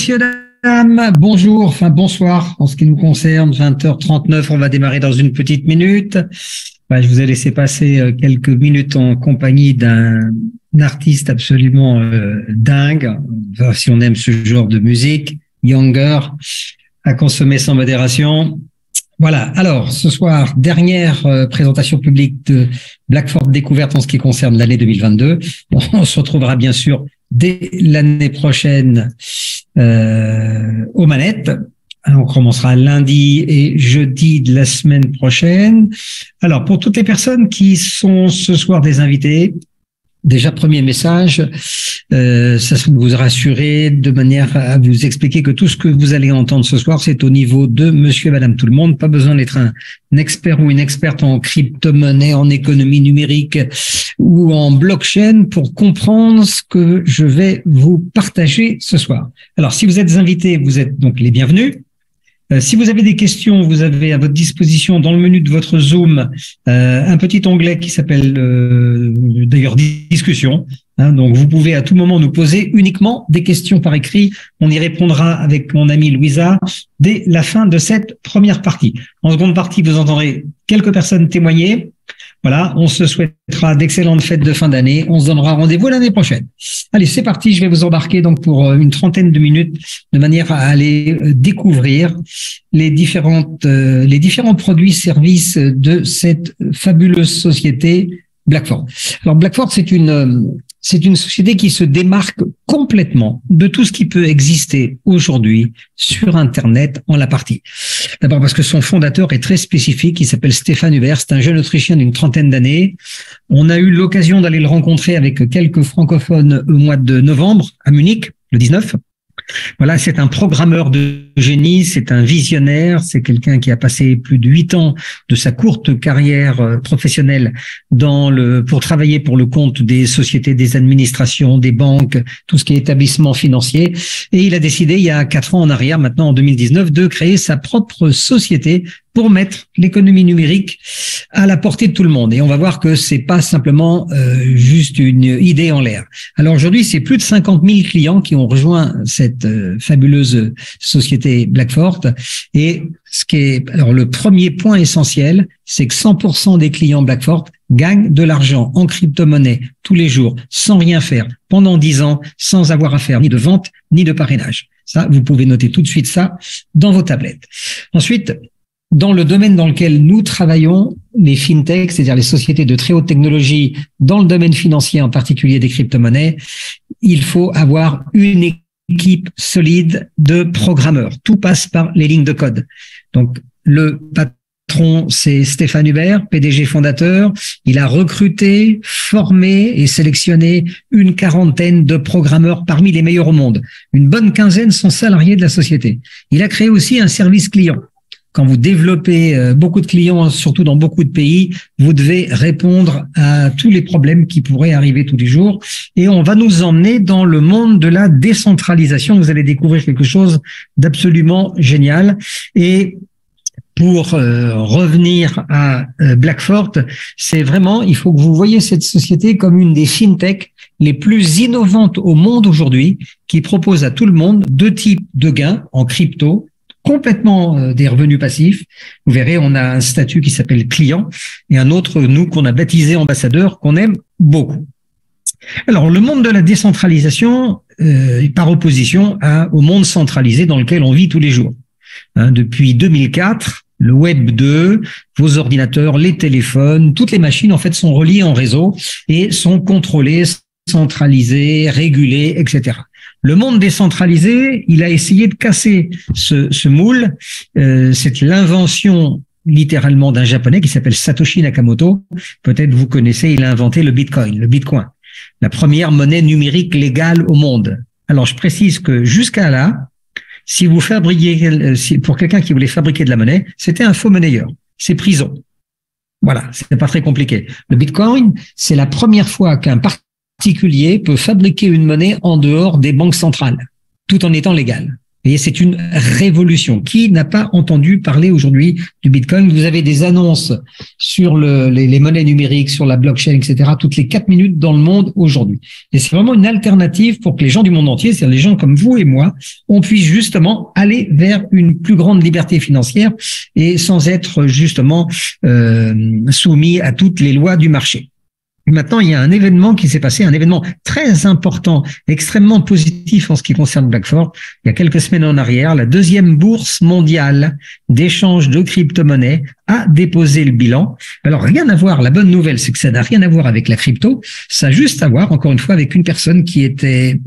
Messieurs, dames, bonjour, enfin bonsoir en ce qui nous concerne, 20h39, on va démarrer dans une petite minute. Je vous ai laissé passer quelques minutes en compagnie d'un artiste absolument dingue, enfin, si on aime ce genre de musique, Younger, à consommer sans modération. Voilà, alors ce soir, dernière présentation publique de Blackford Découverte en ce qui concerne l'année 2022. On se retrouvera bien sûr dès l'année prochaine aux manettes. Alors, on commencera lundi et jeudi de la semaine prochaine. Alors, pour toutes les personnes qui sont ce soir des invités, déjà, premier message, ça serait de vous rassurer de manière à vous expliquer que tout ce que vous allez entendre ce soir, c'est au niveau de monsieur et madame tout le monde. Pas besoin d'être un expert ou une experte en crypto-monnaie, en économie numérique ou en blockchain pour comprendre ce que je vais vous partager ce soir. Alors, si vous êtes invités, vous êtes donc les bienvenus. Si vous avez des questions, vous avez à votre disposition dans le menu de votre Zoom un petit onglet qui s'appelle d'ailleurs discussion. Donc vous pouvez à tout moment nous poser uniquement des questions par écrit. On y répondra avec mon amie Louisa dès la fin de cette première partie. En seconde partie, vous entendrez quelques personnes témoigner. Voilà, on se souhaitera d'excellentes fêtes de fin d'année. On se donnera rendez-vous l'année prochaine. Allez, c'est parti. Je vais vous embarquer donc pour une trentaine de minutes de manière à aller découvrir les différents produits, services de cette fabuleuse société Blackford. Alors Blackford, c'est une société qui se démarque complètement de tout ce qui peut exister aujourd'hui sur Internet en la partie. D'abord parce que son fondateur est très spécifique, il s'appelle Stéphane Hubert, c'est un jeune Autrichien d'une trentaine d'années. On a eu l'occasion d'aller le rencontrer avec quelques francophones au mois de novembre à Munich, le 19. Voilà, c'est un programmeur de génie, c'est un visionnaire, c'est quelqu'un qui a passé plus de 8 ans de sa courte carrière professionnelle pour travailler pour le compte des sociétés, des administrations, des banques, tout ce qui est établissement financier. Et il a décidé, il y a 4 ans en arrière, maintenant en 2019, de créer sa propre société pour mettre l'économie numérique à la portée de tout le monde. Et on va voir que c'est pas simplement juste une idée en l'air. Alors aujourd'hui, c'est plus de 50 000 clients qui ont rejoint cette fabuleuse société Blackford. Et alors le premier point essentiel, c'est que 100% des clients Blackford gagnent de l'argent en crypto-monnaie tous les jours, sans rien faire, pendant 10 ans, sans avoir à faire ni de vente, ni de parrainage. Ça, vous pouvez noter tout de suite ça dans vos tablettes. Ensuite, dans le domaine dans lequel nous travaillons, les fintechs, c'est-à-dire les sociétés de très haute technologie dans le domaine financier, en particulier des crypto-monnaies, il faut avoir une équipe solide de programmeurs. Tout passe par les lignes de code. Donc, le patron, c'est Stéphane Hubert, PDG fondateur. Il a recruté, formé et sélectionné une quarantaine de programmeurs parmi les meilleurs au monde. Une bonne quinzaine sont salariés de la société. Il a créé aussi un service client. Quand vous développez beaucoup de clients, surtout dans beaucoup de pays, vous devez répondre à tous les problèmes qui pourraient arriver tous les jours. Et on va nous emmener dans le monde de la décentralisation. Vous allez découvrir quelque chose d'absolument génial. Et pour revenir à Blackford, c'est vraiment, il faut que vous voyez cette société comme une des fintechs les plus innovantes au monde aujourd'hui, qui propose à tout le monde 2 types de gains en crypto, complètement des revenus passifs. Vous verrez, on a un statut qui s'appelle client et un autre, nous, qu'on a baptisé ambassadeur, qu'on aime beaucoup. Alors, le monde de la décentralisation est par opposition au monde centralisé dans lequel on vit tous les jours. Depuis 2004, le Web 2, vos ordinateurs, les téléphones, toutes les machines, en fait, sont reliées en réseau et sont contrôlées, centralisées, régulées, etc. Le monde décentralisé, il a essayé de casser ce moule. C'est l'invention littéralement d'un Japonais qui s'appelle Satoshi Nakamoto. Peut-être vous connaissez, il a inventé le Bitcoin, la première monnaie numérique légale au monde. Alors je précise que jusqu'à là, si vous pour quelqu'un qui voulait fabriquer de la monnaie, c'était un faux monnayeur. C'est prison. Voilà, c'est pas très compliqué. Le Bitcoin, c'est la première fois qu'un particulier peut fabriquer une monnaie en dehors des banques centrales, tout en étant légal. voyez, c'est une révolution. Qui n'a pas entendu parler aujourd'hui du Bitcoin? Vous avez des annonces sur les monnaies numériques, sur la blockchain, etc., toutes les 4 minutes dans le monde aujourd'hui. Et c'est vraiment une alternative pour que les gens du monde entier, c'est-à-dire les gens comme vous et moi, on puisse justement aller vers une plus grande liberté financière et sans être justement soumis à toutes les lois du marché. Maintenant, il y a un événement qui s'est passé, un événement très important, extrêmement positif en ce qui concerne Blackford. Il y a quelques semaines en arrière, la deuxième bourse mondiale d'échange de crypto-monnaies a déposé le bilan. Alors, rien à voir, la bonne nouvelle, c'est que ça n'a rien à voir avec la crypto, ça a juste à voir, encore une fois, avec une personne qui était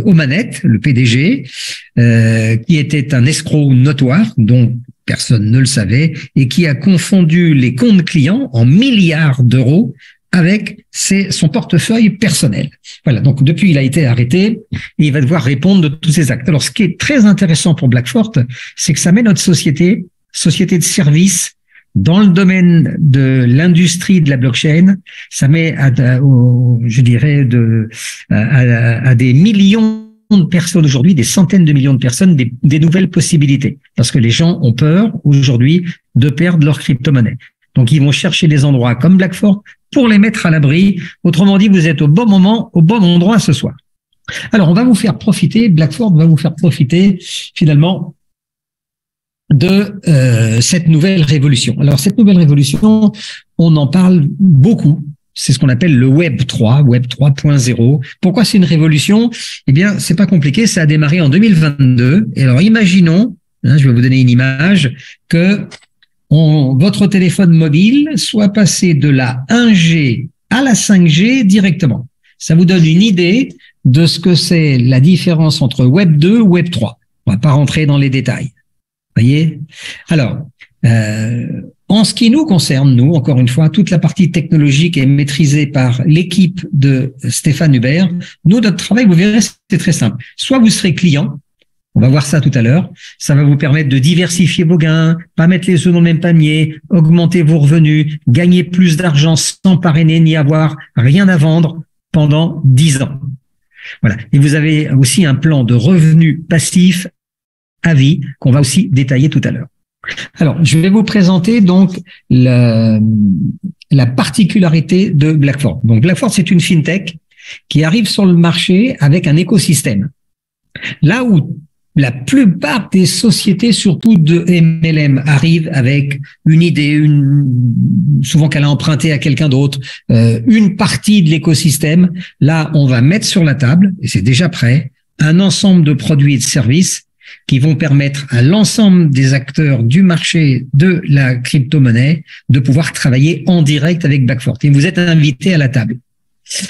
aux manettes, le PDG, qui était un escroc notoire, dont personne ne le savait, et qui a confondu les comptes clients en milliards d'euros avec son portefeuille personnel. Voilà, donc depuis, il a été arrêté et il va devoir répondre de tous ses actes. Alors, ce qui est très intéressant pour Blackford, c'est que ça met notre société de service, dans le domaine de l'industrie de la blockchain. Ça met à des millions de personnes aujourd'hui, des centaines de millions de personnes, des nouvelles possibilités. Parce que les gens ont peur aujourd'hui de perdre leur crypto-monnaie. Donc, ils vont chercher des endroits comme Blackford pour les mettre à l'abri. Autrement dit, vous êtes au bon moment, au bon endroit ce soir. Alors, on va vous faire profiter, Blackford va vous faire profiter finalement de cette nouvelle révolution. Alors, cette nouvelle révolution, on en parle beaucoup. C'est ce qu'on appelle le Web 3, Web 3.0. Pourquoi c'est une révolution? Eh bien, c'est pas compliqué. Ça a démarré en 2022. Et alors, imaginons, je vais vous donner une image, que votre téléphone mobile soit passé de la 1G à la 5G directement. Ça vous donne une idée de ce que c'est la différence entre Web 2 et Web 3. On va pas rentrer dans les détails. Voyez? Alors, en ce qui nous concerne, nous, encore une fois, toute la partie technologique est maîtrisée par l'équipe de Stéphane Hubert. Nous, notre travail, vous verrez, c'est très simple. Soit vous serez client, on va voir ça tout à l'heure, ça va vous permettre de diversifier vos gains, pas mettre les œufs dans le même panier, augmenter vos revenus, gagner plus d'argent sans parrainer ni avoir rien à vendre pendant 10 ans. Voilà. Et vous avez aussi un plan de revenus passifs à vie qu'on va aussi détailler tout à l'heure. Alors, je vais vous présenter donc la particularité de Blackford. Donc, Blackford, c'est une fintech qui arrive sur le marché avec un écosystème. Là où la plupart des sociétés, surtout de MLM, arrivent avec une idée, souvent qu'elle a emprunté à quelqu'un d'autre, une partie de l'écosystème. Là, on va mettre sur la table, et c'est déjà prêt, un ensemble de produits et de services qui vont permettre à l'ensemble des acteurs du marché de la crypto-monnaie de pouvoir travailler en direct avec Blackford. Et vous êtes invités à la table.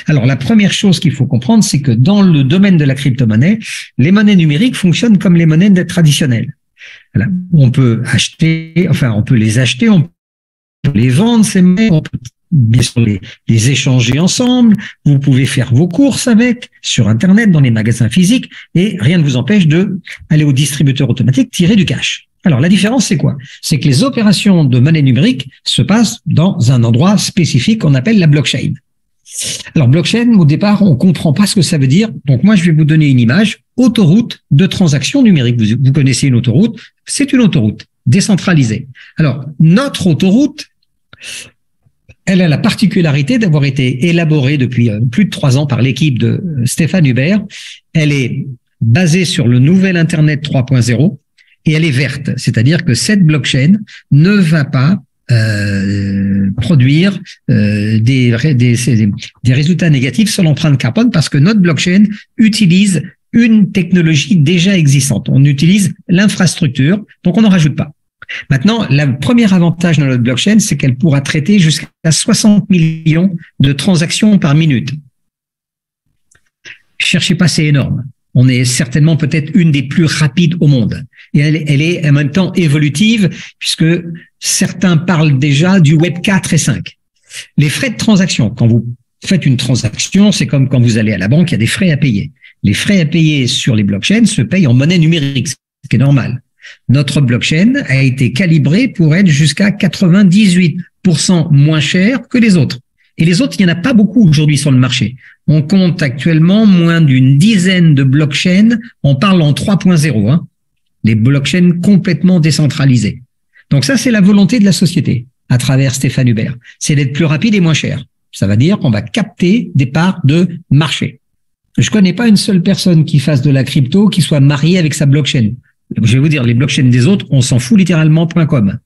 Alors, la première chose qu'il faut comprendre, c'est que dans le domaine de la crypto-monnaie, les monnaies numériques fonctionnent comme les monnaies traditionnelles. Voilà. On peut les acheter, on peut les vendre, ces monnaies, on peut bien sûr les échanger ensemble, vous pouvez faire vos courses avec, sur Internet, dans les magasins physiques, et rien ne vous empêche de aller au distributeur automatique, tirer du cash. Alors, la différence, c'est quoi? C'est que les opérations de monnaie numérique se passent dans un endroit spécifique qu'on appelle la blockchain. Alors, blockchain, au départ, on comprend pas ce que ça veut dire. Donc, moi, je vais vous donner une image. Autoroute de transaction numérique. Vous connaissez une autoroute. C'est une autoroute décentralisée. Alors, notre autoroute, elle a la particularité d'avoir été élaborée depuis plus de 3 ans par l'équipe de Stéphane Hubert. Elle est basée sur le nouvel Internet 3.0 et elle est verte. C'est-à-dire que cette blockchain ne va pas produire des résultats négatifs sur l'empreinte carbone parce que notre blockchain utilise une technologie déjà existante. On utilise l'infrastructure, donc on n'en rajoute pas. Maintenant, le premier avantage de notre blockchain, c'est qu'elle pourra traiter jusqu'à 60 millions de transactions par minute. Cherchez pas, c'est énorme. On est certainement peut-être une des plus rapides au monde. Et elle est en même temps évolutive, puisque certains parlent déjà du Web 4 et 5. Les frais de transaction, quand vous faites une transaction, c'est comme quand vous allez à la banque, il y a des frais à payer. Les frais à payer sur les blockchains se payent en monnaie numérique, ce qui est normal. Notre blockchain a été calibrée pour être jusqu'à 98% moins cher que les autres. Et les autres, il n'y en a pas beaucoup aujourd'hui sur le marché. On compte actuellement moins d'une dizaine de blockchains. On parle en 3.0, hein, les blockchains complètement décentralisées. Donc ça, c'est la volonté de la société à travers Stéphane Hubert. C'est d'être plus rapide et moins cher. Ça veut dire qu'on va capter des parts de marché. Je connais pas une seule personne qui fasse de la crypto qui soit mariée avec sa blockchain. Je vais vous dire, les blockchains des autres, on s'en fout littéralement, .com.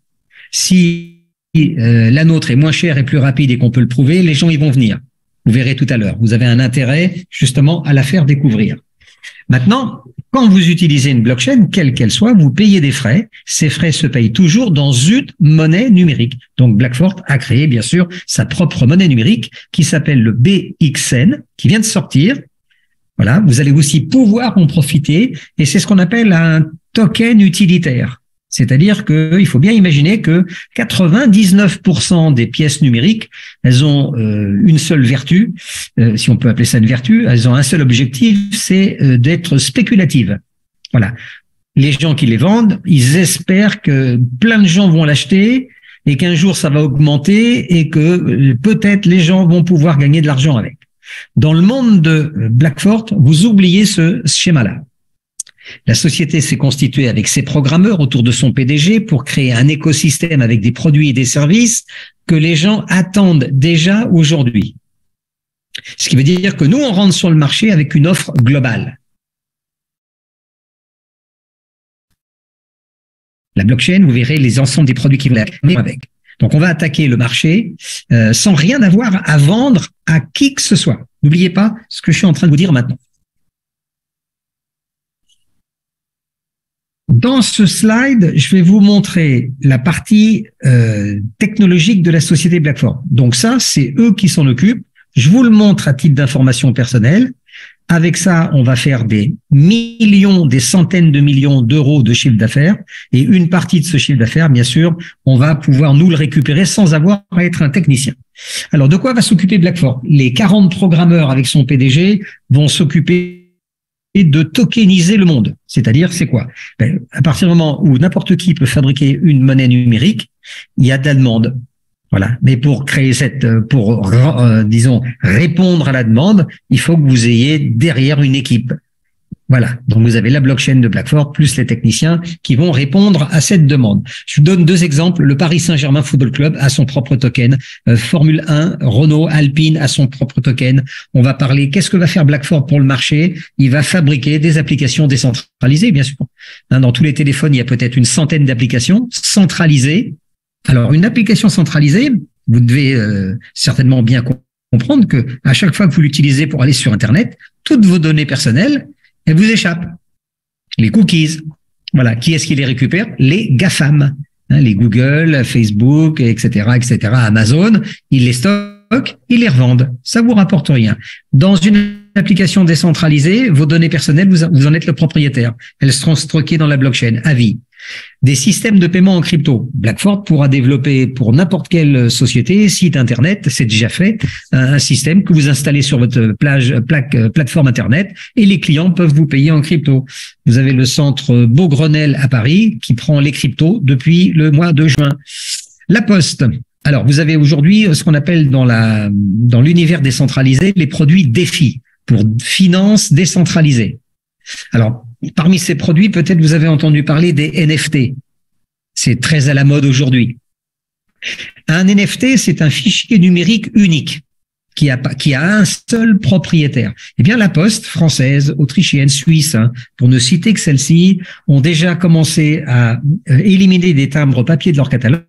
Si la nôtre est moins chère et plus rapide et qu'on peut le prouver, les gens y vont venir. Vous verrez tout à l'heure. Vous avez un intérêt justement à la faire découvrir. Maintenant, quand vous utilisez une blockchain, quelle qu'elle soit, vous payez des frais. Ces frais se payent toujours dans une monnaie numérique. Donc Blackfort a créé bien sûr sa propre monnaie numérique qui s'appelle le BXN, qui vient de sortir. Voilà, vous allez aussi pouvoir en profiter et c'est ce qu'on appelle un token utilitaire. C'est-à-dire qu'il faut bien imaginer que 99% des pièces numériques, elles ont une seule vertu, si on peut appeler ça une vertu, elles ont un seul objectif, c'est d'être spéculatives. Voilà. Les gens qui les vendent, ils espèrent que plein de gens vont l'acheter et qu'un jour ça va augmenter et que peut-être les gens vont pouvoir gagner de l'argent avec. Dans le monde de Blackfort, vous oubliez ce schéma-là. La société s'est constituée avec ses programmeurs autour de son PDG pour créer un écosystème avec des produits et des services que les gens attendent déjà aujourd'hui. Ce qui veut dire que nous, on rentre sur le marché avec une offre globale. La blockchain, vous verrez les ensembles des produits qui vont avec. Donc, on va attaquer le marché sans rien avoir à vendre à qui que ce soit. N'oubliez pas ce que je suis en train de vous dire maintenant. Dans ce slide, je vais vous montrer la partie technologique de la société Blackfort. Donc ça, c'est eux qui s'en occupent. Je vous le montre à titre d'information personnelle. Avec ça, on va faire des millions, des centaines de millions d'euros de chiffre d'affaires. Et une partie de ce chiffre d'affaires, bien sûr, on va pouvoir nous le récupérer sans avoir à être un technicien. Alors, de quoi va s'occuper Blackfort? Les 40 programmeurs avec son PDG vont s'occuper de tokeniser le monde. C'est-à-dire, c'est quoi? À partir du moment où n'importe qui peut fabriquer une monnaie numérique, il y a de la demande. Voilà. Mais pour créer disons, répondre à la demande, il faut que vous ayez derrière une équipe. Voilà. Donc, vous avez la blockchain de Blackfort plus les techniciens qui vont répondre à cette demande. Je vous donne deux exemples. Le Paris Saint-Germain Football Club a son propre token. Formule 1, Renault, Alpine a son propre token. On va parler, qu'est-ce que va faire Blackfort pour le marché? Il va fabriquer des applications décentralisées, bien sûr. Dans tous les téléphones, il y a peut-être une centaine d'applications centralisées. Alors, une application centralisée, vous devez certainement bien comprendre que à chaque fois que vous l'utilisez pour aller sur Internet, toutes vos données personnelles, elles vous échappent. Les cookies. Voilà. Qui est-ce qui les récupère? Les GAFAM. Les Google, Facebook, etc., Amazon. Ils les stockent, ils les revendent. Ça vous rapporte rien. Dans une application décentralisée, vos données personnelles, vous en êtes le propriétaire. Elles seront stockées dans la blockchain à vie. Des systèmes de paiement en crypto. Blackfort pourra développer pour n'importe quelle société, site internet, c'est déjà fait, un système que vous installez sur votre plateforme internet et les clients peuvent vous payer en crypto. Vous avez le centre Beaugrenelle à Paris qui prend les cryptos depuis le mois de juin. La Poste. Alors, vous avez aujourd'hui ce qu'on appelle dans l'univers décentralisé les produits DeFi pour finances décentralisées. Alors, parmi ces produits, peut-être vous avez entendu parler des NFT. C'est très à la mode aujourd'hui. Un NFT, c'est un fichier numérique unique qui a un seul propriétaire. Eh bien, la Poste française, autrichienne, suisse, pour ne citer que celle-ci, ont déjà commencé à éliminer des timbres papier de leur catalogue.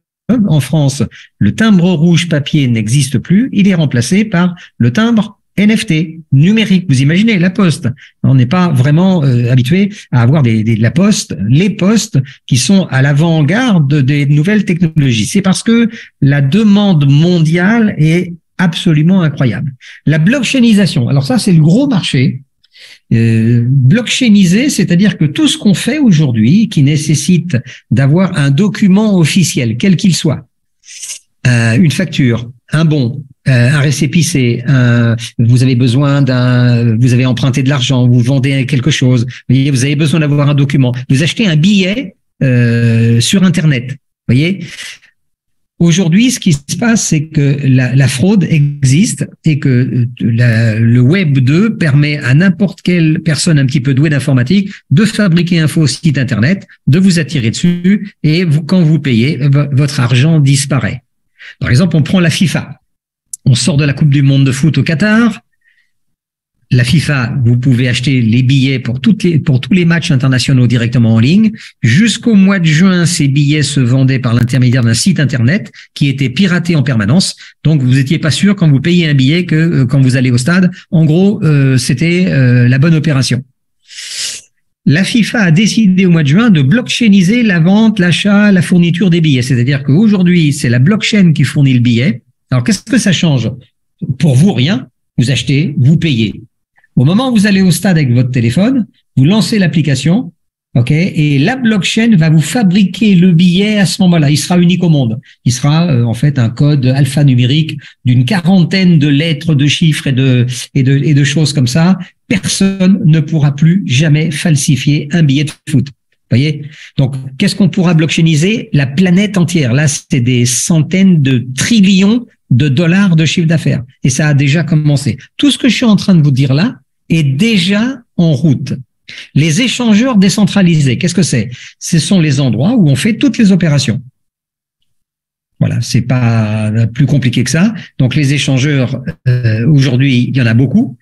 En France, le timbre rouge papier n'existe plus. Il est remplacé par le timbre NFT, numérique. Vous imaginez, la Poste. On n'est pas vraiment habitué à avoir la Poste, les postes qui sont à l'avant-garde des nouvelles technologies. C'est parce que la demande mondiale est absolument incroyable. La blockchainisation. Alors ça, c'est le gros marché. Blockchainiser, c'est-à-dire que tout ce qu'on fait aujourd'hui qui nécessite d'avoir un document officiel, quel qu'il soit, une facture, un bon, un récépissé, vous avez besoin vous avez emprunté de l'argent, vous vendez quelque chose, vous avez besoin d'avoir un document, vous achetez un billet sur Internet, voyez. Aujourd'hui, ce qui se passe, c'est que la fraude existe et que le Web 2 permet à n'importe quelle personne un petit peu douée d'informatique de fabriquer un faux site Internet, de vous attirer dessus et quand vous payez, votre argent disparaît. Par exemple, on prend la FIFA. On sort de la Coupe du Monde de foot au Qatar. La FIFA, vous pouvez acheter les billets pour tous les matchs internationaux directement en ligne. Jusqu'au mois de juin, ces billets se vendaient par l'intermédiaire d'un site Internet qui était piraté en permanence. Donc, vous n'étiez pas sûr quand vous payez un billet que quand vous allez au stade, en gros, c'était la bonne opération. La FIFA a décidé au mois de juin de blockchainiser la vente, l'achat, la fourniture des billets. C'est-à-dire qu'aujourd'hui, c'est la blockchain qui fournit le billet. Alors, qu'est-ce que ça change? Pour vous, rien. Vous achetez, vous payez. Au moment où vous allez au stade avec votre téléphone, vous lancez l'application, ok, et la blockchain va vous fabriquer le billet à ce moment-là. Il sera unique au monde. Il sera en fait un code alphanumérique d'une quarantaine de lettres, de chiffres et de choses comme ça. Personne ne pourra plus jamais falsifier un billet de foot. Vous voyez? Donc, qu'est-ce qu'on pourra blockchainiser? La planète entière. Là, c'est des centaines de trillions de dollars de chiffre d'affaires. Et ça a déjà commencé. Tout ce que je suis en train de vous dire là est déjà en route. Les échangeurs décentralisés, qu'est-ce que c'est? Ce sont les endroits où on fait toutes les opérations. Voilà, c'est pas plus compliqué que ça. Donc les échangeurs, aujourd'hui, il y en a beaucoup.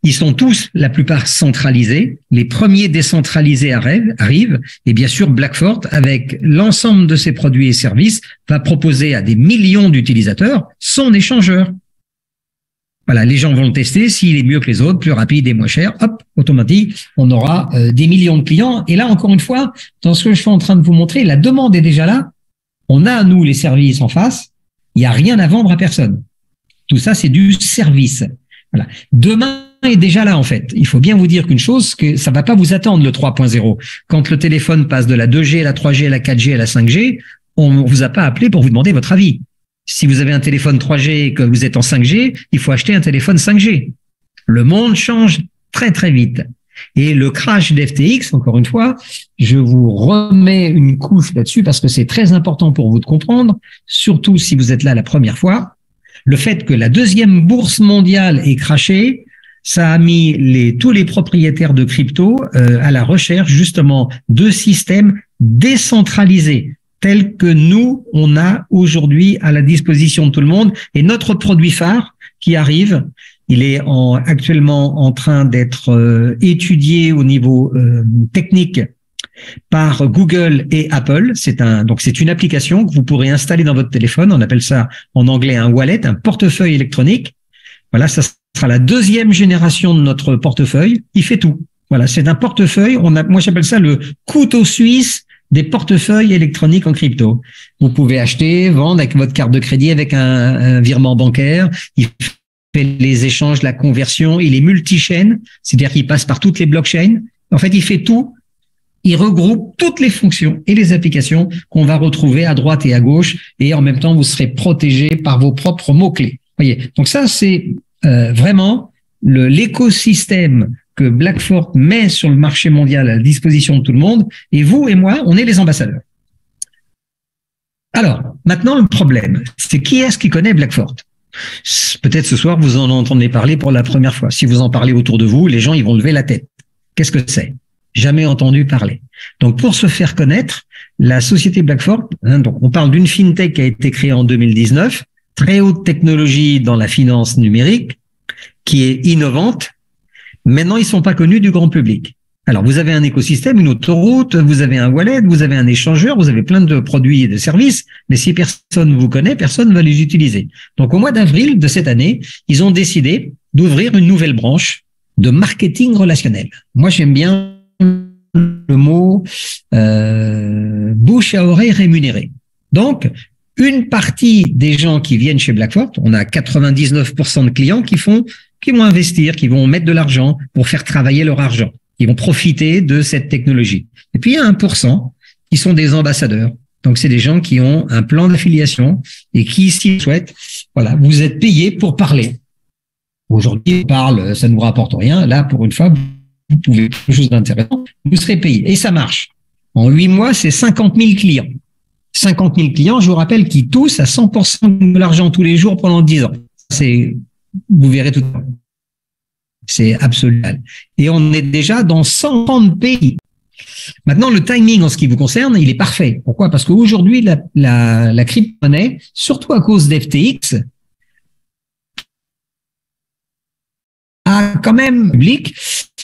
Ils sont tous, la plupart, centralisés. Les premiers décentralisés arrivent. Et bien sûr, Blackfort, avec l'ensemble de ses produits et services, va proposer à des millions d'utilisateurs son échangeur. Voilà, les gens vont le tester. S'il est mieux que les autres, plus rapide et moins cher, hop, automatique, on aura des millions de clients. Et là, encore une fois, dans ce que je suis en train de vous montrer, la demande est déjà là. On a, nous, les services en face. Il n'y a rien à vendre à personne. Tout ça, c'est du service. Voilà. Demain est déjà là, en fait. Il faut bien vous dire qu'une chose, que ça va pas vous attendre, le 3.0. Quand le téléphone passe de la 2G à la 3G à la 4G à la 5G, on vous a pas appelé pour vous demander votre avis. Si vous avez un téléphone 3G et que vous êtes en 5G, il faut acheter un téléphone 5G. Le monde change très, très vite. Et le crash d'FTX, encore une fois, je vous remets une couche là-dessus parce que c'est très important pour vous de comprendre, surtout si vous êtes là la première fois. Le fait que la deuxième bourse mondiale ait crashé, ça a mis tous les propriétaires de crypto à la recherche justement de systèmes décentralisés tels que nous, on a aujourd'hui à la disposition de tout le monde. Et notre produit phare qui arrive, il est actuellement en train d'être étudié au niveau technique par Google et Apple. Donc c'est une application que vous pourrez installer dans votre téléphone. On appelle ça en anglais un wallet, un portefeuille électronique. Voilà, ça sera la deuxième génération de notre portefeuille. Il fait tout. Voilà, c'est un portefeuille. Moi j'appelle ça le couteau suisse des portefeuilles électroniques en crypto. Vous pouvez acheter, vendre avec votre carte de crédit, avec un virement bancaire. Il fait les échanges, la conversion. Il est multi-chaîne, c'est-à-dire qu'il passe par toutes les blockchains. En fait, il fait tout. Il regroupe toutes les fonctions et les applications qu'on va retrouver à droite et à gauche. Et en même temps, vous serez protégé par vos propres mots-clés. Voyez. Donc ça, c'est vraiment l'écosystème que Blackfort met sur le marché mondial à la disposition de tout le monde. Et vous et moi, on est les ambassadeurs. Alors, maintenant, le problème, c'est qui est-ce qui connaît Blackfort? Peut-être ce soir, vous en entendez parler pour la première fois. Si vous en parlez autour de vous, les gens, ils vont lever la tête. Qu'est-ce que c'est? Jamais entendu parler. Donc, pour se faire connaître, la société Blackfort, donc on parle d'une fintech qui a été créée en 2019, très haute technologie dans la finance numérique, qui est innovante. Maintenant, ils sont pas connus du grand public. Alors, vous avez un écosystème, une autoroute, vous avez un wallet, vous avez un échangeur, vous avez plein de produits et de services, mais si personne ne vous connaît, personne ne va les utiliser. Donc, au mois d'avril de cette année, ils ont décidé d'ouvrir une nouvelle branche de marketing relationnel. Moi, j'aime bien le mot bouche à oreille rémunérée. Donc, une partie des gens qui viennent chez Blackfort, on a 99% de clients qui vont investir, qui vont mettre de l'argent pour faire travailler leur argent. Ils vont profiter de cette technologie. Et puis, il y a 1% qui sont des ambassadeurs. Donc, c'est des gens qui ont un plan d'affiliation et qui, s'ils souhaitent, voilà, vous êtes payés pour parler. Aujourd'hui, on parle, ça ne vous rapporte rien. Là, pour une fois, vous pouvez faire quelque chose d'intéressant, vous serez payé. Et ça marche. En 8 mois, c'est 50 000 clients. 50 000 clients, je vous rappelle, qui toussent à 100% de l'argent tous les jours pendant 10 ans. Vous verrez tout à l'heure. C'est absolu. Et on est déjà dans 130 pays. Maintenant, le timing en ce qui vous concerne, il est parfait. Pourquoi? Parce qu'aujourd'hui, la crypto-monnaie, surtout à cause d'FTX, a quand même public,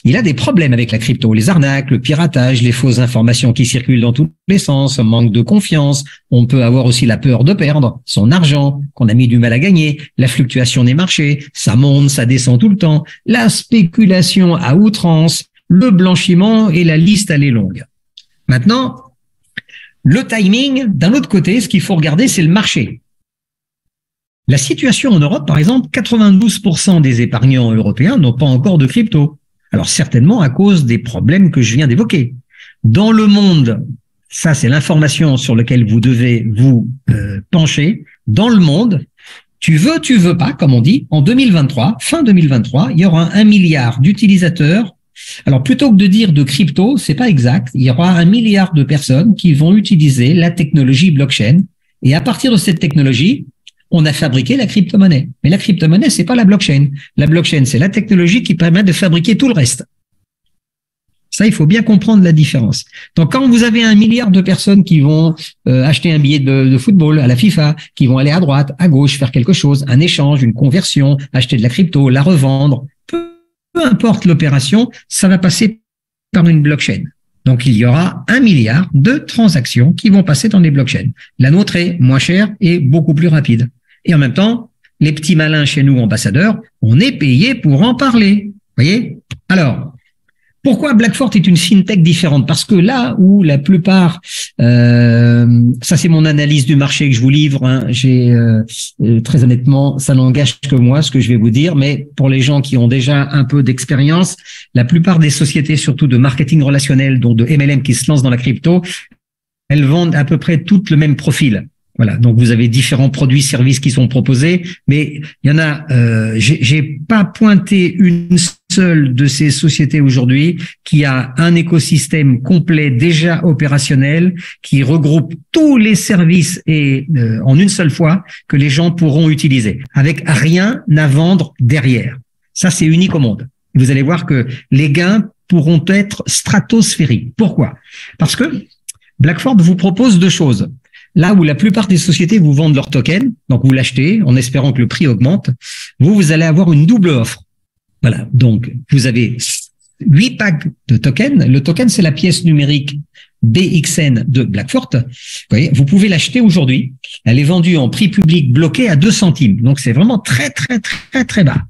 il a des problèmes avec la crypto, les arnaques, le piratage, les fausses informations qui circulent dans tous les sens, un manque de confiance. On peut avoir aussi la peur de perdre son argent qu'on a mis du mal à gagner, la fluctuation des marchés, ça monte, ça descend tout le temps, la spéculation à outrance, le blanchiment et la liste, elle est longue. Maintenant, le timing, d'un autre côté, ce qu'il faut regarder, c'est le marché. La situation en Europe, par exemple, 92% des épargnants européens n'ont pas encore de crypto. Alors certainement à cause des problèmes que je viens d'évoquer. Dans le monde, ça c'est l'information sur laquelle vous devez vous pencher. Dans le monde, tu veux pas, comme on dit, en 2023, fin 2023, il y aura 1 milliard d'utilisateurs. Alors plutôt que de dire de crypto, c'est pas exact. Il y aura 1 milliard de personnes qui vont utiliser la technologie blockchain. Et à partir de cette technologie, on a fabriqué la crypto-monnaie. Mais la crypto-monnaie, c'est pas la blockchain. La blockchain, c'est la technologie qui permet de fabriquer tout le reste. Ça, il faut bien comprendre la différence. Donc, quand vous avez 1 milliard de personnes qui vont acheter un billet de football à la FIFA, qui vont aller à droite, à gauche, faire quelque chose, un échange, une conversion, acheter de la crypto, la revendre, peu importe l'opération, ça va passer par une blockchain. Donc, il y aura 1 milliard de transactions qui vont passer dans les blockchains. La nôtre est moins chère et beaucoup plus rapide. Et en même temps, les petits malins chez nous, ambassadeurs, on est payé pour en parler. Vous voyez? Alors, pourquoi Blackfort est une fintech différente? Parce que là où la plupart, ça c'est mon analyse du marché que je vous livre, hein, très honnêtement, ça n'engage que moi ce que je vais vous dire, mais pour les gens qui ont déjà un peu d'expérience, la plupart des sociétés, surtout de marketing relationnel, donc de MLM qui se lancent dans la crypto, elles vendent à peu près toutes le même profil. Voilà, donc vous avez différents produits, services qui sont proposés, mais il y en a. J'ai pas pointé une seule de ces sociétés aujourd'hui qui a un écosystème complet déjà opérationnel, qui regroupe tous les services et en une seule fois que les gens pourront utiliser, avec rien à vendre derrière. Ça, c'est unique au monde. Vous allez voir que les gains pourront être stratosphériques. Pourquoi? Parce que Blackfort vous propose 2 choses. Là où la plupart des sociétés vous vendent leur token, donc vous l'achetez en espérant que le prix augmente, vous allez avoir une double offre. Voilà, donc vous avez 8 packs de tokens. Le token, c'est la pièce numérique BXN de Blackfort. Vous voyez, vous pouvez l'acheter aujourd'hui. Elle est vendue en prix public bloqué à 2 centimes. Donc c'est vraiment très, très, très, très bas.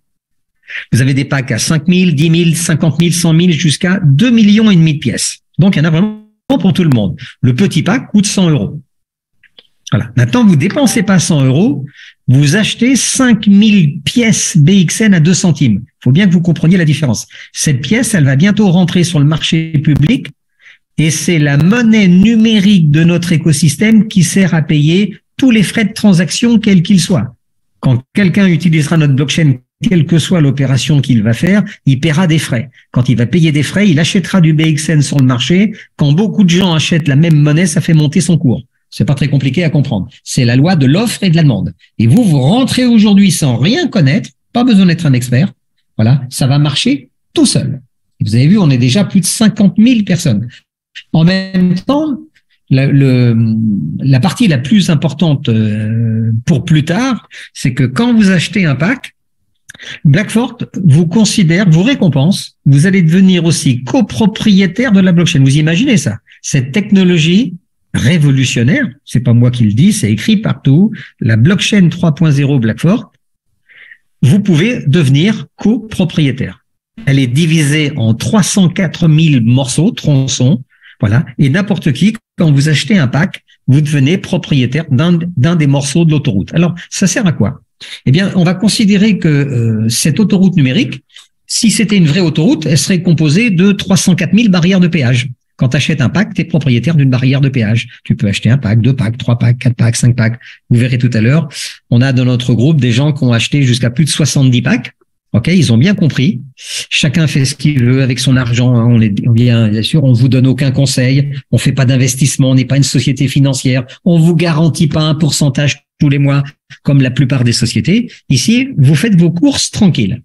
Vous avez des packs à 5 000, 10 000, 50 000, 100 000 jusqu'à 2,5 millions de pièces. Donc il y en a vraiment pour tout le monde. Le petit pack coûte 100 €. Voilà. Maintenant, vous dépensez pas 100 €, vous achetez 5000 pièces BXN à 2 centimes. Il faut bien que vous compreniez la différence. Cette pièce, elle va bientôt rentrer sur le marché public et c'est la monnaie numérique de notre écosystème qui sert à payer tous les frais de transaction, quels qu'ils soient. Quand quelqu'un utilisera notre blockchain, quelle que soit l'opération qu'il va faire, il paiera des frais. Quand il va payer des frais, il achètera du BXN sur le marché. Quand beaucoup de gens achètent la même monnaie, ça fait monter son cours. C'est pas très compliqué à comprendre. C'est la loi de l'offre et de la demande. Et vous rentrez aujourd'hui sans rien connaître, pas besoin d'être un expert. Voilà, ça va marcher tout seul. Et vous avez vu, on est déjà plus de 50 000 personnes. En même temps, la partie la plus importante pour plus tard, c'est que quand vous achetez un pack, Blackfort vous considère, vous récompense, vous allez devenir aussi copropriétaire de la blockchain. Vous imaginez ça? Cette technologie révolutionnaire, c'est pas moi qui le dis, c'est écrit partout, la blockchain 3.0 Blackfort, vous pouvez devenir copropriétaire. Elle est divisée en 304 000 morceaux, tronçons, voilà, et n'importe qui, quand vous achetez un pack, vous devenez propriétaire d'un des morceaux de l'autoroute. Alors, ça sert à quoi? Eh bien, on va considérer que cette autoroute numérique, si c'était une vraie autoroute, elle serait composée de 304 000 barrières de péage. Quand tu achètes un pack, tu es propriétaire d'une barrière de péage. Tu peux acheter un pack, 2 packs, 3 packs, 4 packs, 5 packs. Vous verrez tout à l'heure. On a dans notre groupe des gens qui ont acheté jusqu'à plus de 70 packs. Ok, ils ont bien compris. Chacun fait ce qu'il veut avec son argent. Hein. Bien sûr, on vous donne aucun conseil. On fait pas d'investissement. On n'est pas une société financière. On vous garantit pas un pourcentage tous les mois comme la plupart des sociétés. Ici, vous faites vos courses tranquilles.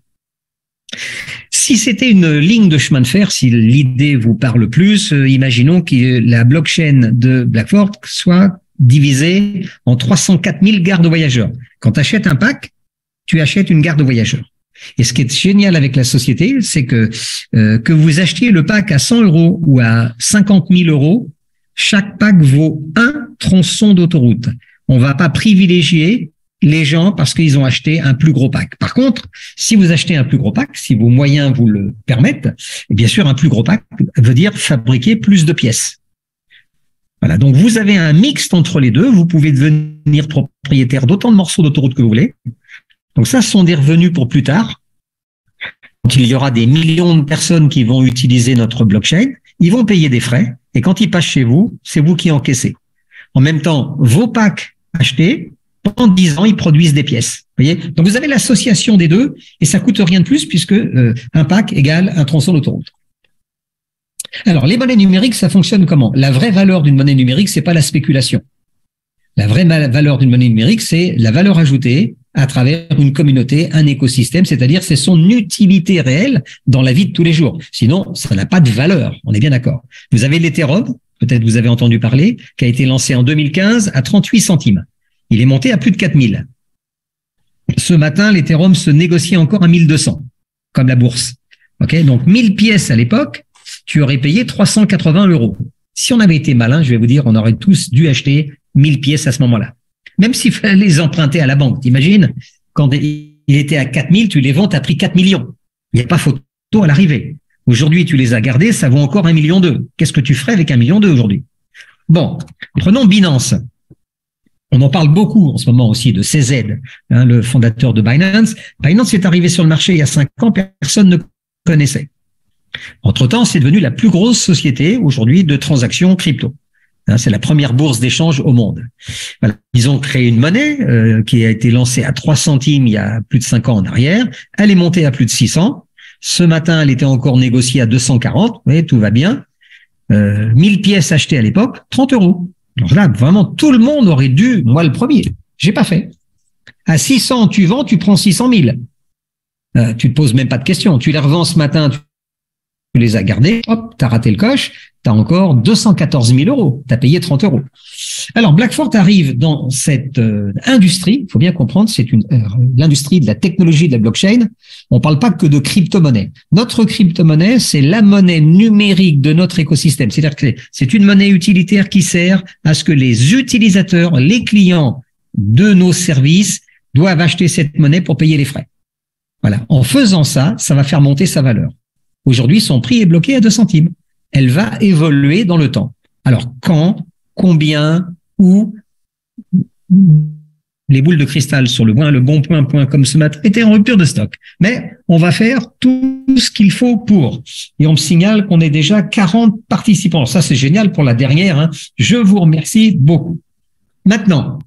Si c'était une ligne de chemin de fer, si l'idée vous parle plus, imaginons que la blockchain de Blackford soit divisée en 304 000 gares de voyageurs. Quand tu achètes un pack, tu achètes une gare de voyageurs. Et ce qui est génial avec la société, c'est que vous achetiez le pack à 100 € ou à 50 000 €, chaque pack vaut un tronçon d'autoroute. On va pas privilégier les gens parce qu'ils ont acheté un plus gros pack. Par contre, si vous achetez un plus gros pack, si vos moyens vous le permettent, et bien sûr, un plus gros pack veut dire fabriquer plus de pièces. Voilà. Donc, vous avez un mixte entre les deux. Vous pouvez devenir propriétaire d'autant de morceaux d'autoroute que vous voulez. Donc, ça, ce sont des revenus pour plus tard. Donc, il y aura des millions de personnes qui vont utiliser notre blockchain. Ils vont payer des frais. Et quand ils passent chez vous, c'est vous qui encaissez. En même temps, vos packs achetés, pendant 10 ans, ils produisent des pièces. Vous voyez? Donc, vous avez l'association des deux et ça coûte rien de plus puisque un pack égale un tronçon d'autoroute. Alors, les monnaies numériques, ça fonctionne comment? La vraie valeur d'une monnaie numérique, c'est pas la spéculation. La vraie valeur d'une monnaie numérique, c'est la valeur ajoutée à travers une communauté, un écosystème, c'est-à-dire c'est son utilité réelle dans la vie de tous les jours. Sinon, ça n'a pas de valeur. On est bien d'accord. Vous avez l'Ethereum, peut-être vous avez entendu parler, qui a été lancé en 2015 à 38 centimes. Il est monté à plus de 4000. Ce matin, l'Ethereum se négociait encore à 1200, comme la bourse. Ok, donc 1000 pièces à l'époque, tu aurais payé 380 €. Si on avait été malin, je vais vous dire, on aurait tous dû acheter 1000 pièces à ce moment-là. Même s'il fallait les emprunter à la banque. T'imagines, quand il était à 4000, tu les vends, t'as pris 4 millions. Il n'y a pas photo à l'arrivée. Aujourd'hui, tu les as gardés, ça vaut encore 1,2 million. Qu'est-ce que tu ferais avec 1,2 million aujourd'hui? Bon, prenons Binance. On en parle beaucoup en ce moment aussi de CZ, hein, le fondateur de Binance. Binance est arrivé sur le marché il y a 5 ans, personne ne connaissait. Entre-temps, c'est devenu la plus grosse société aujourd'hui de transactions crypto. Hein, c'est la première bourse d'échange au monde. Voilà. Ils ont créé une monnaie qui a été lancée à 3 centimes il y a plus de 5 ans en arrière. Elle est montée à plus de 600. Ce matin, elle était encore négociée à 240. Vous voyez, tout va bien. 1000 pièces achetées à l'époque, 30 €. Alors là, vraiment, tout le monde aurait dû, moi le premier, j'ai pas fait. À 600, tu vends, tu prends 600 000. Tu te poses même pas de questions. Tu les revends ce matin, tu les as gardés, hop, t'as raté le coche, t'as encore 214 000 €. T'as payé 30 €. Alors, Blackford arrive dans cette industrie. Il faut bien comprendre, c'est l'industrie de la technologie de la blockchain. On parle pas que de crypto-monnaie. Notre crypto-monnaie, c'est la monnaie numérique de notre écosystème. C'est-à-dire que c'est une monnaie utilitaire qui sert à ce que les utilisateurs, les clients de nos services doivent acheter cette monnaie pour payer les frais. Voilà. En faisant ça, ça va faire monter sa valeur. Aujourd'hui, son prix est bloqué à 2 centimes. Elle va évoluer dans le temps. Alors, quand, combien, où, les boules de cristal sur le bon point comme ce matin étaient en rupture de stock. Mais on va faire tout ce qu'il faut pour. Et on me signale qu'on est déjà 40 participants. Ça, c'est génial pour la dernière. Hein. Je vous remercie beaucoup. Maintenant,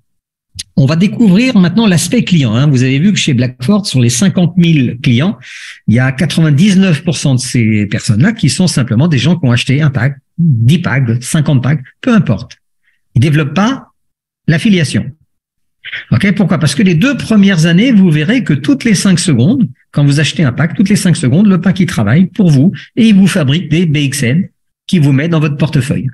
on va découvrir maintenant l'aspect client. Hein. Vous avez vu que chez Blackford, sur les 50 000 clients, il y a 99% de ces personnes-là qui sont simplement des gens qui ont acheté un pack, 10 packs, 50 packs, peu importe. Ils développent pas l'affiliation. Ok, pourquoi? Parce que les 2 premières années, vous verrez que toutes les 5 secondes, quand vous achetez un pack, toutes les 5 secondes, le pack il travaille pour vous et il vous fabrique des BXN qui vous met dans votre portefeuille.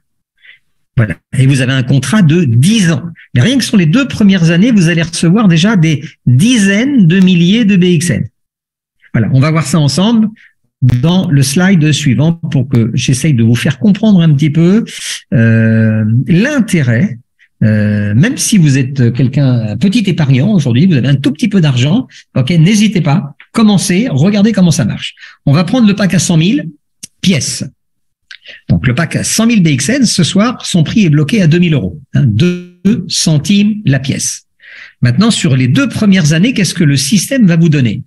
Voilà. Et vous avez un contrat de 10 ans. Mais rien que sur les 2 premières années, vous allez recevoir déjà des dizaines de milliers de BXN. Voilà. On va voir ça ensemble dans le slide suivant pour que j'essaye de vous faire comprendre un petit peu l'intérêt. Même si vous êtes un petit épargnant aujourd'hui, vous avez un tout petit peu d'argent, ok, n'hésitez pas, commencez, regardez comment ça marche. On va prendre le pack à 100 000 pièces. Donc, le pack à 100 000 BXN, ce soir, son prix est bloqué à 2 000 €. Hein, 2 centimes la pièce. Maintenant, sur les 2 premières années, qu'est-ce que le système va vous donner?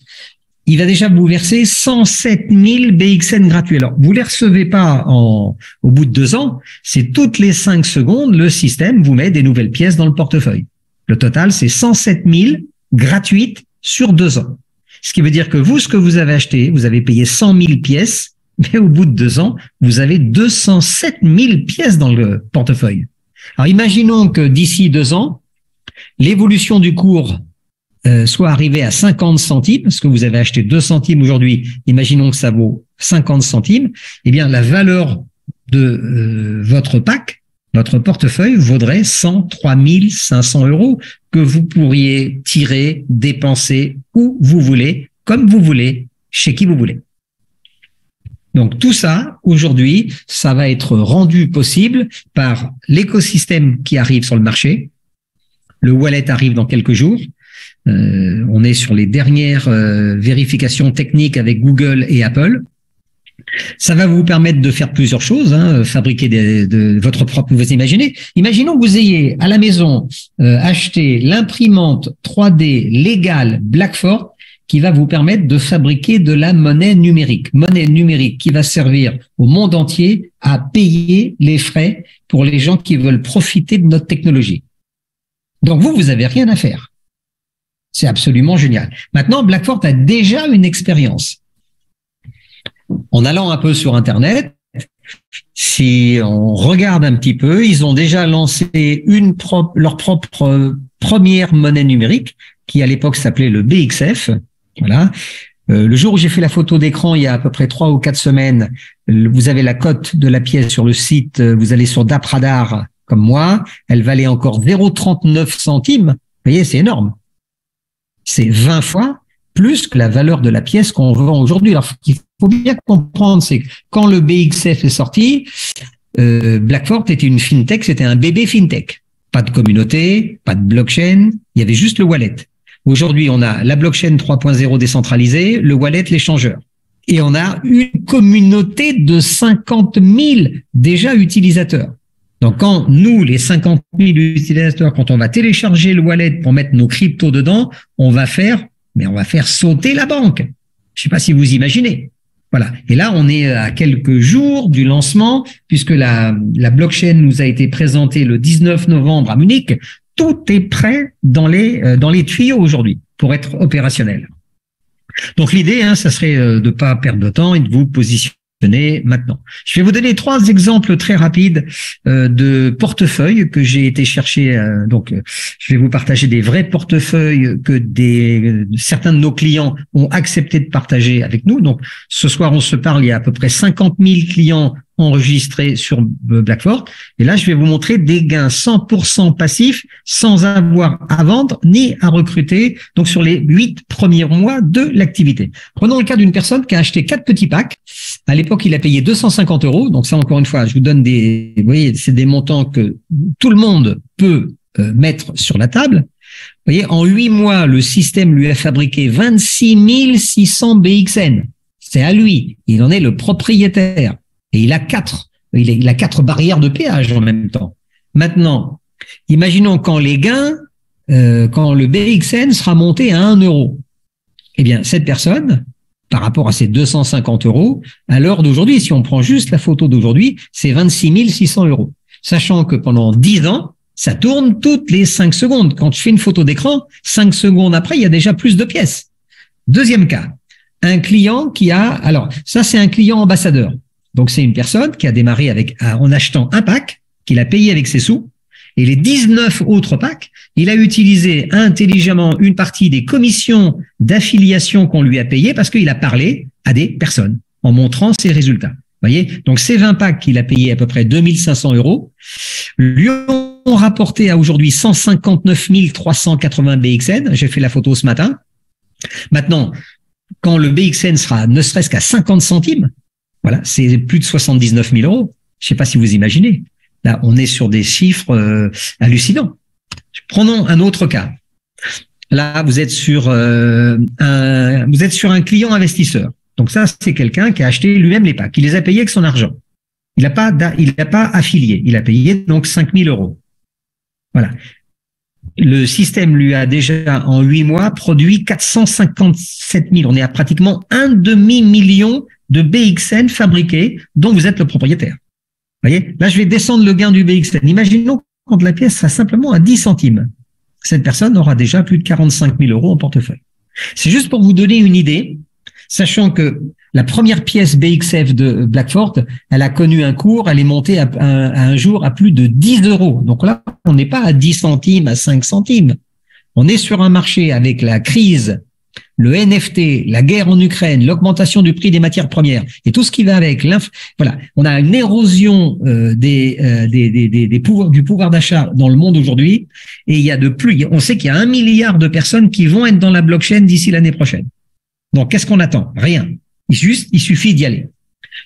Il va déjà vous verser 107 000 BXN gratuits. Alors, vous les recevez pas au bout de 2 ans. C'est toutes les 5 secondes, le système vous met des nouvelles pièces dans le portefeuille. Le total, c'est 107 000 gratuites sur 2 ans. Ce qui veut dire que vous, ce que vous avez acheté, vous avez payé 100 000 pièces, mais au bout de 2 ans, vous avez 207 000 pièces dans le portefeuille. Alors, imaginons que d'ici 2 ans, l'évolution du cours soit arrivée à 50 centimes, parce que vous avez acheté 2 centimes aujourd'hui, imaginons que ça vaut 50 centimes, eh bien, la valeur de votre pack, votre portefeuille, vaudrait 103 500 € que vous pourriez tirer, dépenser où vous voulez, comme vous voulez, chez qui vous voulez. Donc tout ça, aujourd'hui, ça va être rendu possible par l'écosystème qui arrive sur le marché. Le wallet arrive dans quelques jours. On est sur les dernières vérifications techniques avec Google et Apple. Ça va vous permettre de faire plusieurs choses, fabriquer de votre propre. Vous imaginez. Imaginons que vous ayez à la maison acheté l'imprimante 3D légale Blackford qui va vous permettre de fabriquer de la monnaie numérique qui va servir au monde entier à payer les frais pour les gens qui veulent profiter de notre technologie. Donc vous avez rien à faire. C'est absolument génial. Maintenant, Blackford a déjà une expérience. En allant un peu sur Internet, si on regarde un petit peu, ils ont déjà lancé leur propre première monnaie numérique, qui à l'époque s'appelait le BXF. Voilà. Le jour où j'ai fait la photo d'écran, il y a à peu près 3 ou 4 semaines, vous avez la cote de la pièce sur le site, vous allez sur DappRadar, comme moi, elle valait encore 0,39 centimes. Vous voyez, c'est énorme. C'est 20 fois plus que la valeur de la pièce qu'on vend aujourd'hui. Alors, ce qu'il faut bien comprendre, c'est que quand le BXF est sorti, Blackford était une fintech, c'était un bébé fintech. Pas de communauté, pas de blockchain, il y avait juste le wallet. Aujourd'hui, on a la blockchain 3.0 décentralisée, le wallet, l'échangeur. Et on a une communauté de 50 000 déjà utilisateurs. Donc, quand nous, les 50 000 utilisateurs, quand on va télécharger le wallet pour mettre nos cryptos dedans, on va faire sauter la banque. Je sais pas si vous imaginez. Voilà. Et là, on est à quelques jours du lancement, puisque la blockchain nous a été présentée le 19 novembre à Munich. Tout est prêt dans les tuyaux aujourd'hui pour être opérationnel. Donc, l'idée, ça serait de pas perdre de temps et de vous positionner maintenant. Je vais vous donner 3 exemples très rapides de portefeuilles que j'ai été chercher. Donc, je vais vous partager des vrais portefeuilles que certains de nos clients ont accepté de partager avec nous. Donc, ce soir, on se parle, il y a à peu près 50 000 clients enregistrés sur Blackford. Et là, je vais vous montrer des gains 100% passifs sans avoir à vendre ni à recruter. Donc, sur les 8 premiers mois de l'activité. Prenons le cas d'une personne qui a acheté 4 petits packs. À l'époque, il a payé 250 €. Donc ça, encore une fois, je vous donne vous voyez, c'est des montants que tout le monde peut mettre sur la table. Vous voyez, en 8 mois, le système lui a fabriqué 26 600 BXN. C'est à lui. Il en est le propriétaire. Et il a 4 barrières de péage en même temps. Maintenant, imaginons quand les gains, quand le BXN sera monté à 1 €. Eh bien, cette personne, par rapport à ces 250 €, à l'heure d'aujourd'hui, si on prend juste la photo d'aujourd'hui, c'est 26 600 €. Sachant que pendant 10 ans, ça tourne toutes les 5 secondes. Quand je fais une photo d'écran, 5 secondes après, il y a déjà plus de pièces. Deuxième cas, un client qui a, alors ça c'est un client ambassadeur. Donc c'est une personne qui a démarré en achetant un pack, qu'il a payé avec ses sous, et les 19 autres packs, il a utilisé intelligemment une partie des commissions d'affiliation qu'on lui a payées parce qu'il a parlé à des personnes en montrant ses résultats. Vous voyez, donc ces 20 packs qu'il a payés à peu près 2 500 € lui ont rapporté à aujourd'hui 159 380 BXN. J'ai fait la photo ce matin. Maintenant, quand le BXN sera ne serait-ce qu'à 50 centimes, voilà, c'est plus de 79 000 €. Je ne sais pas si vous imaginez. Là, on est sur des chiffres hallucinants. Prenons un autre cas. Là, vous êtes sur un client investisseur. Donc ça, c'est quelqu'un qui a acheté lui-même les packs. Il les a payés avec son argent. Il n'a pas affilié. Il a payé donc 5 000 €. Voilà. Le système lui a déjà, en 8 mois, produit 457 000. On est à pratiquement 1,5 million de BXN fabriqués dont vous êtes le propriétaire. Vous voyez, là, je vais descendre le gain du BXN. Imaginons quand la pièce sera simplement à 10 centimes. Cette personne aura déjà plus de 45 000 € en portefeuille. C'est juste pour vous donner une idée, sachant que la première pièce BXF de Blackford, elle a connu un cours, elle est montée à un jour à plus de 10 euros. Donc là, on n'est pas à 10 centimes, à 5 centimes. On est sur un marché avec la crise, le NFT, la guerre en Ukraine, l'augmentation du prix des matières premières et tout ce qui va avec. Voilà, on a une érosion du pouvoir d'achat dans le monde aujourd'hui, et il y a on sait qu'il y a 1 milliard de personnes qui vont être dans la blockchain d'ici l'année prochaine. Donc, qu'est-ce qu'on attend? Rien. Il suffit d'y aller.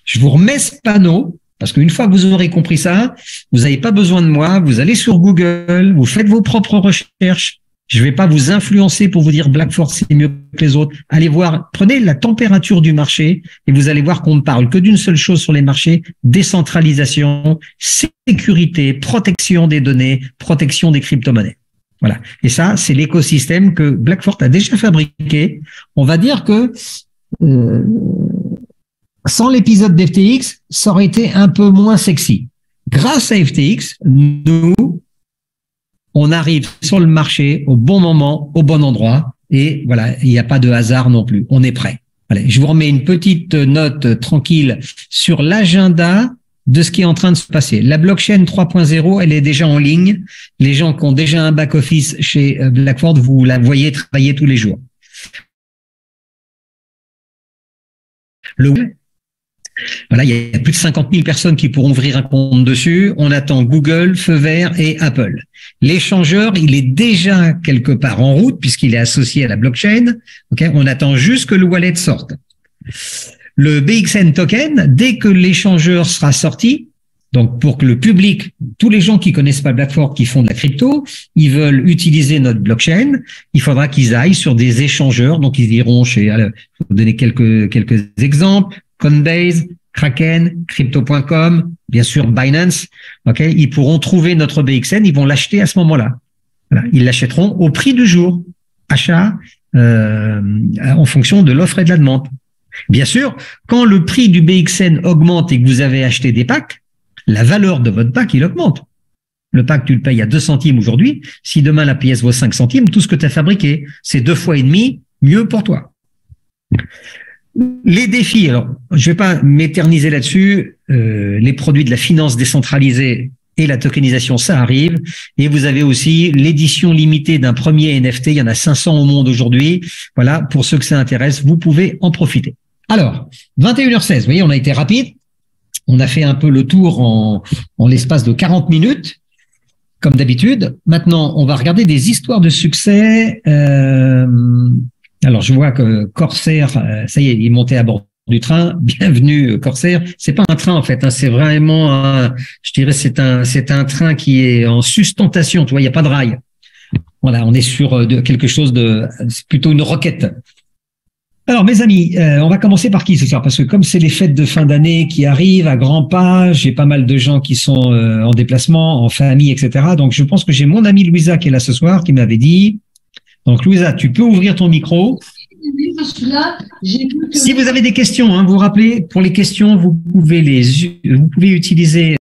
Je vous remets ce panneau, parce qu'une fois que vous aurez compris ça, vous n'avez pas besoin de moi, vous allez sur Google, vous faites vos propres recherches. Je ne vais pas vous influencer pour vous dire Blackford c'est mieux que les autres. Allez voir, prenez la température du marché et vous allez voir qu'on ne parle que d'une seule chose sur les marchés: décentralisation, sécurité, protection des données, protection des crypto-monnaies. Voilà. Et ça, c'est l'écosystème que Blackford a déjà fabriqué. On va dire que sans l'épisode d'FTX, ça aurait été un peu moins sexy. Grâce à FTX, nous, on arrive sur le marché au bon moment, au bon endroit, et voilà, il n'y a pas de hasard non plus. On est prêt. Allez, je vous remets une petite note tranquille sur l'agenda de ce qui est en train de se passer. La blockchain 3.0, elle est déjà en ligne. Les gens qui ont déjà un back-office chez Blackford, vous la voyez travailler tous les jours. Voilà, il y a plus de 50 000 personnes qui pourront ouvrir un compte dessus. On attend Google, Feu Vert et Apple. L'échangeur, il est déjà quelque part en route puisqu'il est associé à la blockchain. Okay, on attend juste que le wallet sorte. Le BXN token, dès que l'échangeur sera sorti, donc pour que le public, tous les gens qui connaissent pas Blackford, qui font de la crypto, ils veulent utiliser notre blockchain, il faudra qu'ils aillent sur des échangeurs. Donc ils iront chez, je vais vous donner quelques exemples: Coinbase, Kraken, Crypto.com, bien sûr Binance. Okay, ils pourront trouver notre BXN, ils vont l'acheter à ce moment-là. Voilà, ils l'achèteront au prix du jour, achat en fonction de l'offre et de la demande. Bien sûr, quand le prix du BXN augmente et que vous avez acheté des packs, la valeur de votre pack, il augmente. Le pack, tu le payes à 2 centimes aujourd'hui. Si demain la pièce vaut 5 centimes, tout ce que tu as fabriqué, c'est 2 fois et demi mieux pour toi. Les défis, alors je vais pas m'éterniser là-dessus, les produits de la finance décentralisée et la tokenisation, ça arrive. Et vous avez aussi l'édition limitée d'un premier NFT, il y en a 500 au monde aujourd'hui. Voilà, pour ceux que ça intéresse, vous pouvez en profiter. Alors, 21h16, vous voyez, on a été rapide. On a fait un peu le tour en l'espace de 40 minutes, comme d'habitude. Maintenant, on va regarder des histoires de succès. Alors, je vois que Corsair, ça y est, il est monté à bord du train. Bienvenue, Corsair. C'est pas un train, en fait, hein, c'est vraiment je dirais, c'est un train qui est en sustentation. Tu vois, il n'y a pas de rail. Voilà, on est sur quelque chose c'est plutôt une roquette. Alors, mes amis, on va commencer par qui ce soir? Parce que comme c'est les fêtes de fin d'année qui arrivent à grands pas, j'ai pas mal de gens qui sont en déplacement, en famille, etc. Donc, je pense que j'ai mon amie Louisa qui est là ce soir, qui m'avait dit. Donc, Louisa, tu peux ouvrir ton micro. Si vous avez des questions, hein, vous vous rappelez, pour les questions, vous pouvez utiliser